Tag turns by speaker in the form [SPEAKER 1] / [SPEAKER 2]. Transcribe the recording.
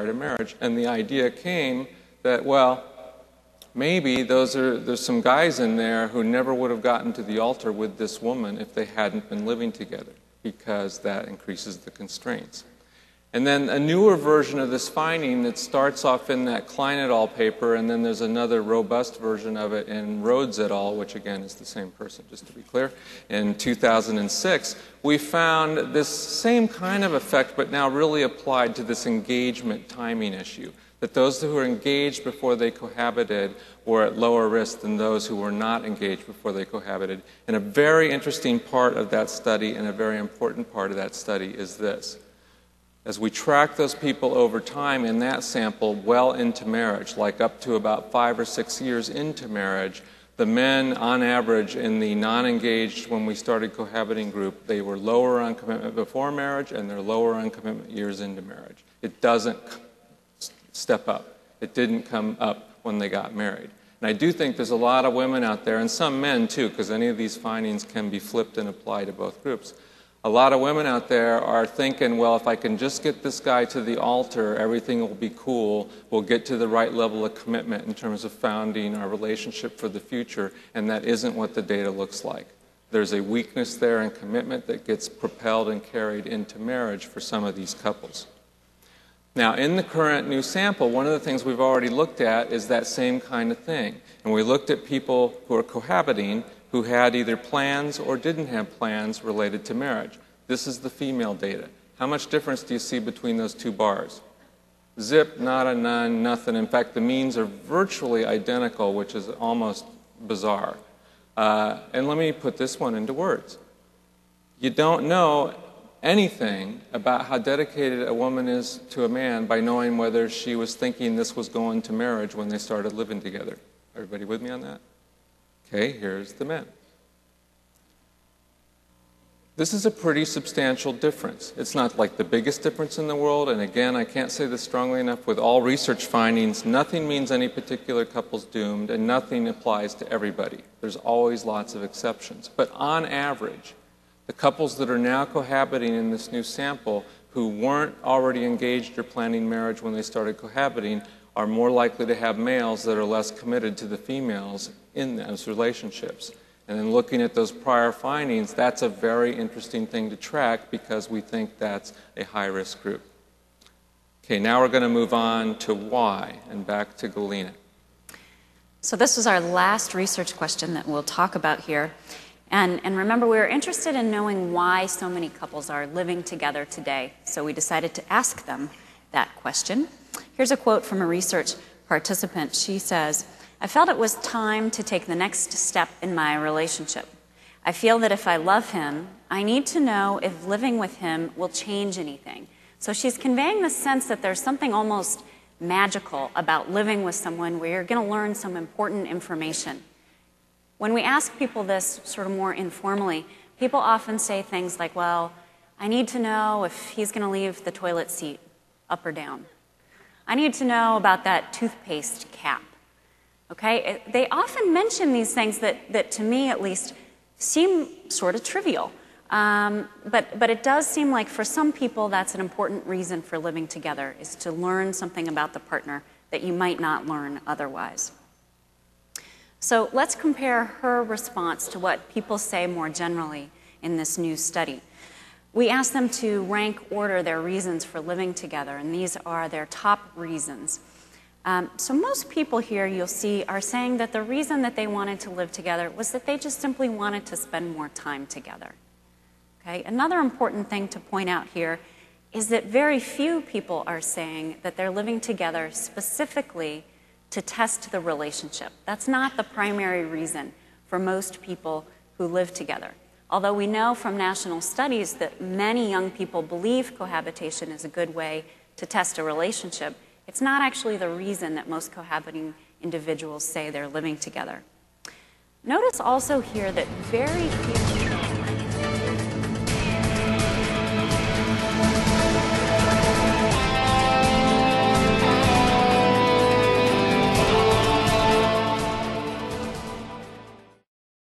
[SPEAKER 1] started marriage. And the idea came that, well, maybe there's some guys in there who never would have gotten to the altar with this woman if they hadn't been living together, because that increases the constraints. And then a newer version of this finding that starts off in that Klein et al. Paper, and then there's another robust version of it in Rhodes et al., which again is the same person, just to be clear, in 2006, we found this same kind of effect, but now really applied to this engagement timing issue. That those who were engaged before they cohabited were at lower risk than those who were not engaged before they cohabited. And a very interesting part of that study, and a very important part of that study, is this. As we track those people over time in that sample well into marriage, like up to about 5 or 6 years into marriage, the men, on average, in the non-engaged, when we started cohabiting group, they were lower on commitment before marriage, and they're lower on commitment years into marriage. It doesn't step up. It didn't come up when they got married. And I do think there's a lot of women out there, and some men too, because any of these findings can be flipped and applied to both groups. A lot of women out there are thinking, well, if I can just get this guy to the altar, everything will be cool. We'll get to the right level of commitment in terms of founding our relationship for the future, and that isn't what the data looks like. There's a weakness there in commitment that gets propelled and carried into marriage for some of these couples. Now, in the current new sample, one of the things we've already looked at is that same kind of thing. And we looked at people who are cohabiting who had either plans or didn't have plans related to marriage. This is the female data. How much difference do you see between those two bars? Zip, nada, none, nothing. In fact, the means are virtually identical, which is almost bizarre. And let me put this one into words. You don't know anything about how dedicated a woman is to a man by knowing whether she was thinking this was going to marriage when they started living together. Everybody with me on that? Okay, here's the men. This is a pretty substantial difference. It's not like the biggest difference in the world, and again, I can't say this strongly enough, with all research findings, nothing means any particular couple's doomed, and nothing applies to everybody. There's always lots of exceptions. But on average, the couples that are now cohabiting in this new sample who weren't already engaged or planning marriage when they started cohabiting are more likely to have males that are less committed to the females in those relationships. And then looking at those prior findings, that's a very interesting thing to track because we think that's a high-risk group. Okay, now we're going to move on to why, and back to Galina.
[SPEAKER 2] So this was our last research question that we'll talk about here. And remember, we were interested in knowing why so many couples are living together today. So we decided to ask them that question. Here's a quote from a research participant. She says, "I felt it was time to take the next step in my relationship. I feel that if I love him, I need to know if living with him will change anything." So she's conveying the sense that there's something almost magical about living with someone where you're going to learn some important information. When we ask people this sort of more informally, people often say things like, well, I need to know if he's going to leave the toilet seat up or down. I need to know about that toothpaste cap. Okay? They often mention these things that to me at least seem sort of trivial. But it does seem like for some people that's an important reason for living together, is to learn something about the partner that you might not learn otherwise. So let's compare her response to what people say more generally in this new study. We asked them to rank order their reasons for living together, and these are their top reasons. So most people here, you'll see, are saying that the reason that they wanted to live together was that they just simply wanted to spend more time together. Okay? Another important thing to point out here is that very few people are saying that they're living together specifically to test the relationship. That's not the primary reason for most people who live together. Although we know from national studies that many young people believe cohabitation is a good way to test a relationship, it's not actually the reason that most cohabiting individuals say they're living together. Notice also here that very few